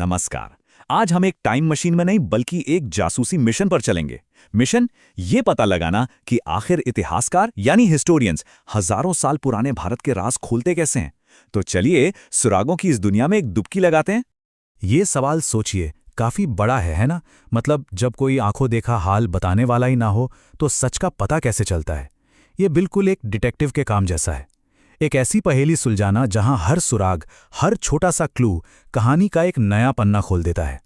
नमस्कार। आज हम एक टाइम मशीन में नहीं बल्कि एक जासूसी मिशन पर चलेंगे। मिशन ये पता लगाना कि आखिर इतिहासकार यानी हिस्टोरियंस हजारों साल पुराने भारत के राज खोलते कैसे हैं। तो चलिए सुरागों की इस दुनिया में एक डुबकी लगाते हैं। ये सवाल सोचिए, काफी बड़ा है ना? मतलब जब कोई आंखों देखा हाल बताने वाला ही ना हो तो सच का पता कैसे चलता है? ये बिल्कुल एक डिटेक्टिव के काम जैसा है। एक ऐसी पहेली सुलझाना जहां हर सुराग, हर छोटा सा क्लू कहानी का एक नया पन्ना खोल देता है।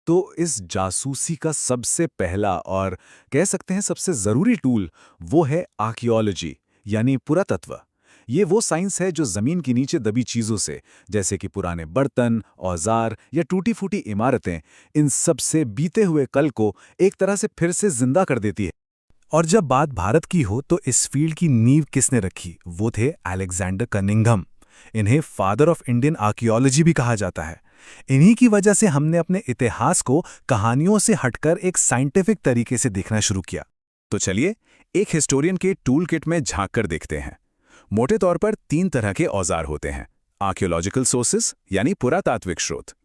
तो इस जासूसी का सबसे पहला और कह सकते हैं सबसे जरूरी टूल वो है आर्कियोलॉजी यानी पुरातत्व। ये वो साइंस है जो जमीन के नीचे दबी चीजों से, जैसे कि पुराने बर्तन, औजार या टूटी फूटी इमारतें, इन सब से बीते हुए कल को एक तरह से फिर से जिंदा कर देती है। और जब बात भारत की हो तो इस फील्ड की नींव किसने रखी? वो थे अलेक्जेंडर कनिंघम। इन्हें फादर ऑफ इंडियन आर्कियोलॉजी भी कहा जाता है। इन्हीं की वजह से हमने अपने इतिहास को कहानियों से हटकर एक साइंटिफिक तरीके से देखना शुरू किया। तो चलिए एक हिस्टोरियन के टूल किट में झांक कर देखते हैं। मोटे तौर पर 3 तरह के औजार होते हैं। आर्कियोलॉजिकल सोर्सेस यानी पुरातात्विक स्रोत,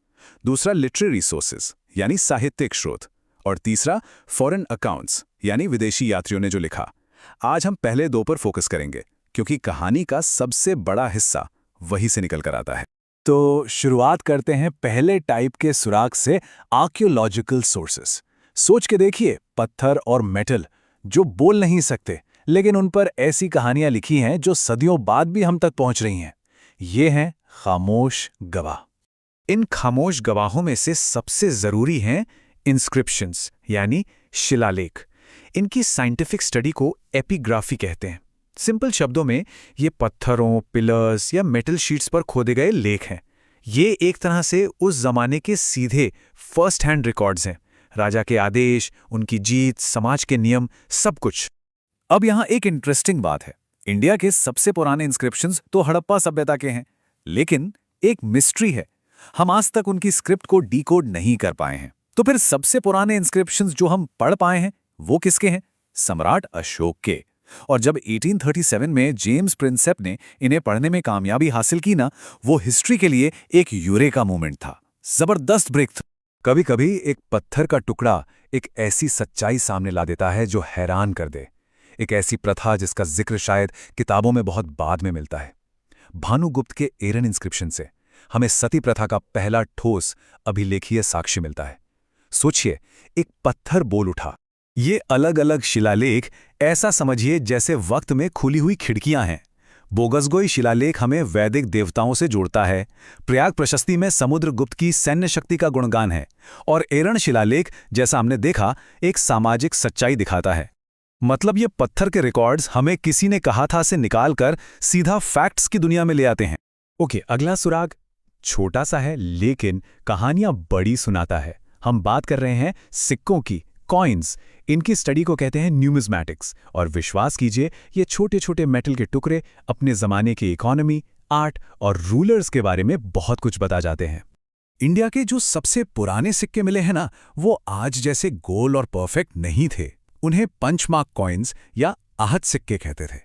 दूसरा लिटरेरी सोर्सेस यानी साहित्यिक स्रोत, और तीसरा फॉरेन अकाउंट्स यानी विदेशी यात्रियों ने जो लिखा। आज हम पहले 2 पर फोकस करेंगे क्योंकि कहानी का सबसे बड़ा हिस्सा वहीं से निकल कर आता है। तो शुरुआत करते हैं पहले टाइप के सुराग से, आर्कियोलॉजिकल सोर्सेस। सोच के देखिए, पत्थर और मेटल जो बोल नहीं सकते, लेकिन उन पर ऐसी कहानियां लिखी हैं जो सदियों बाद भी हम तक पहुंच रही हैं। ये हैं खामोश गवाह। इन खामोश गवाहों में से सबसे जरूरी हैं इंस्क्रिप्शंस यानी शिलालेख। इनकी साइंटिफिक स्टडी को एपिग्राफी कहते हैं। सिंपल शब्दों में ये पत्थरों, पिलर्स या मेटल शीट्स पर खोदे गए लेख हैं। ये एक तरह से उस जमाने के सीधे फर्स्ट हैंड रिकॉर्ड्स हैं। राजा के आदेश, उनकी जीत, समाज के नियम, सब कुछ। अब यहाँ एक इंटरेस्टिंग बात है। इंडिया के सबसे पुराने इंस्क्रिप्शंस तो हड़प्पा सभ्यता के हैं, लेकिन एक मिस्ट्री है। हम आज तक उनकी स्क्रिप्ट को डीकोड नहीं कर पाए हैं। तो फिर सबसे पुराने इंस्क्रिप्शंस जो हम पढ़ पाए हैं वो किसके हैं? सम्राट अशोक के। और जब 1837 में जेम्स प्रिंसेप ने इन्हें पढ़ने में कामयाबी हासिल की ना, वो हिस्ट्री के लिए एक यूरेका मूवमेंट था। जबरदस्त ब्रेक था। कभी कभी एक पत्थर का टुकड़ा एक ऐसी सच्चाई सामने ला देता है जो हैरान कर दे। एक ऐसी प्रथा जिसका जिक्र शायद किताबों में बहुत बाद में मिलता है। भानुगुप्त के एरन इंस्क्रिप्शन से हमें सती प्रथा का पहला ठोस अभिलेखीय साक्ष्य मिलता है। सोचिए, एक पत्थर बोल उठा। ये अलग अलग शिलालेख ऐसा समझिए जैसे वक्त में खुली हुई खिड़कियां हैं। बोगसगोई शिलालेख हमें वैदिक देवताओं से जोड़ता है। प्रयाग प्रशस्ति में समुद्रगुप्त की सैन्य शक्ति का गुणगान है। और एरण शिलालेख, जैसा हमने देखा, एक सामाजिक सच्चाई दिखाता है। मतलब ये पत्थर के रिकॉर्ड्स हमें किसी ने कहा था से निकालकर सीधा फैक्ट्स की दुनिया में ले आते हैं। ओके, अगला सुराग छोटा सा है लेकिन कहानियां बड़ी सुनाता है। हम बात कर रहे हैं सिक्कों की, कॉइन्स। इनकी स्टडी को कहते हैं न्यूमिज्मैटिक्स। और विश्वास कीजिए, ये छोटे छोटे मेटल के टुकड़े अपने जमाने की इकोनॉमी, आर्ट और रूलर्स के बारे में बहुत कुछ बता जाते हैं। इंडिया के जो सबसे पुराने सिक्के मिले हैं ना, वो आज जैसे गोल और परफेक्ट नहीं थे। उन्हें पंचमार्क कॉइन्स या आहत सिक्के कहते थे।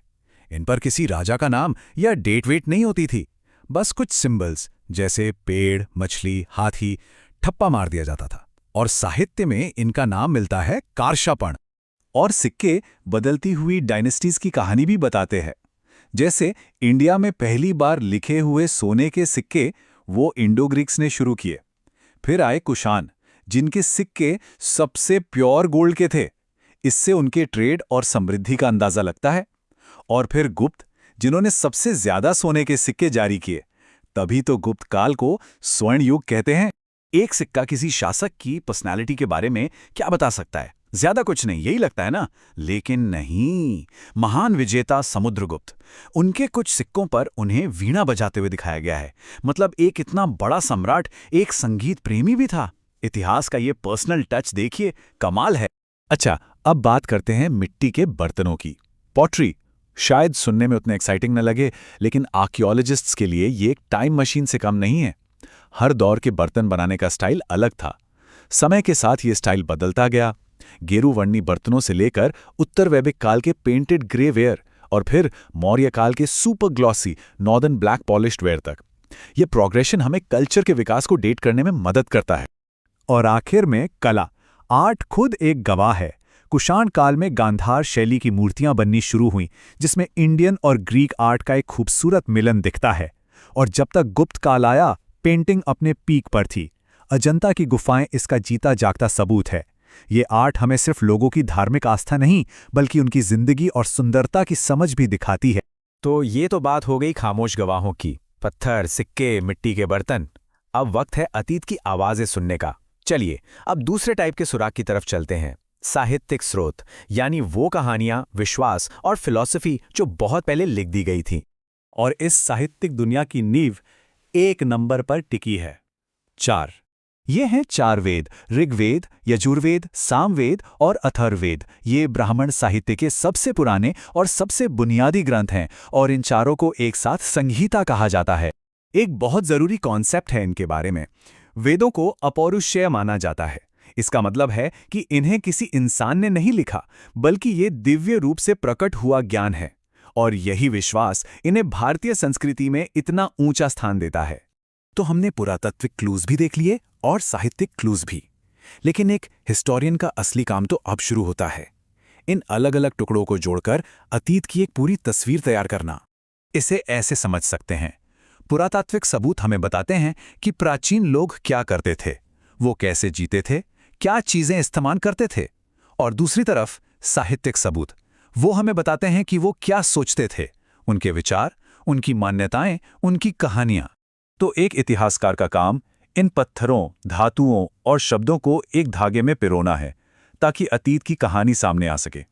इन पर किसी राजा का नाम या डेट वेट नहीं होती थी, बस कुछ सिंबल्स जैसे पेड़, मछली, हाथी ठप्पा मार दिया जाता था। और साहित्य में इनका नाम मिलता है कारशापण। और सिक्के बदलती हुई डायनेस्टीज की कहानी भी बताते हैं। जैसे इंडिया में पहली बार लिखे हुए सोने के सिक्के वो इंडो ग्रीक्स ने शुरू किए। फिर आए कुषाण, जिनके सिक्के सबसे प्योर गोल्ड के थे। इससे उनके ट्रेड और समृद्धि का अंदाजा लगता है। और फिर गुप्त, जिन्होंने सबसे ज्यादा सोने के सिक्के जारी किए। तभी तो गुप्त काल को स्वर्ण युग कहते हैं। एक सिक्का किसी शासक की पर्सनालिटी के बारे में क्या बता सकता है? ज्यादा कुछ नहीं, यही लगता है ना? लेकिन नहीं। महान विजेता समुद्रगुप्त, उनके कुछ सिक्कों पर उन्हें वीणा बजाते हुए दिखाया गया है। मतलब एक इतना बड़ा सम्राट एक संगीत प्रेमी भी था। इतिहास का ये पर्सनल टच देखिए, कमाल है। अच्छा, अब बात करते हैं मिट्टी के बर्तनों की। पॉटरी शायद सुनने में उतने एक्साइटिंग न लगे, लेकिन आर्कियोलॉजिस्ट्स के लिए ये एक टाइम मशीन से कम नहीं है। हर दौर के बर्तन बनाने का स्टाइल अलग था। समय के साथ ये स्टाइल बदलता गया। गेरुवर्णी बर्तनों से लेकर उत्तर वैदिक काल के पेंटेड ग्रे वेयर और फिर मौर्य काल के super glossy northern black polished where तक, ये प्रोग्रेशन हमें कल्चर के विकास को डेट करने में मदद करता है। और आखिर में कला, आर्ट खुद एक गवाह है। कुषाण काल में गांधार शैली की मूर्तियां बननी शुरू हुईं, जिसमें इंडियन और ग्रीक आर्ट का एक खूबसूरत मिलन दिखता है। और जब तक गुप्त काल आया, पेंटिंग अपने पीक पर थी। अजंता की गुफाएं इसका जीता जागता सबूत है। ये आर्ट हमें सिर्फ लोगों की धार्मिक आस्था नहीं, बल्कि उनकी जिंदगी और सुंदरता की समझ भी दिखाती है। तो ये तो बात हो गई खामोश गवाहों की, पत्थर, सिक्के, मिट्टी के बर्तन। अब वक्त है अतीत की आवाजें सुनने का। चलिए अब दूसरे टाइप के सुराग की तरफ चलते हैं, साहित्यिक स्रोत, यानी वो कहानियां, विश्वास और फिलॉसफी जो बहुत पहले लिख दी गई थी। और इस साहित्यिक दुनिया की नींव एक नंबर पर टिकी है, 4। ये हैं 4 वेद, ऋग्वेद, यजुर्वेद, सामवेद और अथर्ववेद। ये ब्राह्मण साहित्य के सबसे पुराने और सबसे बुनियादी ग्रंथ हैं, और इन चारों को एक साथ संहिता कहा जाता है। एक बहुत जरूरी कॉन्सेप्ट है इनके बारे में। वेदों को अपौरुषेय माना जाता है। इसका मतलब है कि इन्हें किसी इंसान ने नहीं लिखा, बल्कि ये दिव्य रूप से प्रकट हुआ ज्ञान है। और यही विश्वास इन्हें भारतीय संस्कृति में इतना ऊंचा स्थान देता है। तो हमने पुरातात्विक क्लूज भी देख लिए और साहित्यिक क्लूज भी। लेकिन एक हिस्टोरियन का असली काम तो अब शुरू होता है, इन अलग अलग टुकड़ों को जोड़कर अतीत की एक पूरी तस्वीर तैयार करना। इसे ऐसे समझ सकते हैं, पुरातात्विक सबूत हमें बताते हैं कि प्राचीन लोग क्या करते थे, वो कैसे जीते थे, क्या चीजें इस्तेमाल करते थे। और दूसरी तरफ साहित्यिक सबूत, वो हमें बताते हैं कि वो क्या सोचते थे, उनके विचार, उनकी मान्यताएं, उनकी कहानियां। तो एक इतिहासकार का काम इन पत्थरों, धातुओं और शब्दों को एक धागे में पिरोना है, ताकि अतीत की कहानी सामने आ सके।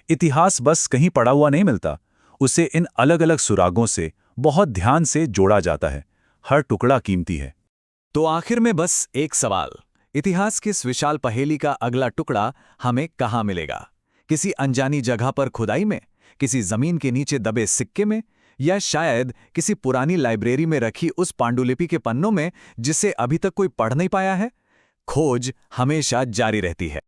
इतिहास बस कहीं पड़ा हुआ नहीं मिलता, उसे इन अलग अलग सुरागों से बहुत ध्यान से जोड़ा जाता है। हर टुकड़ा कीमती है। तो आखिर में बस एक सवाल, इतिहास की इस विशाल पहेली का अगला टुकड़ा हमें कहाँ मिलेगा? किसी अनजानी जगह पर खुदाई में, किसी जमीन के नीचे दबे सिक्के में, या शायद किसी पुरानी लाइब्रेरी में रखी उस पांडुलिपि के पन्नों में जिसे अभी तक कोई पढ़ नहीं पाया है? खोज हमेशा जारी रहती है।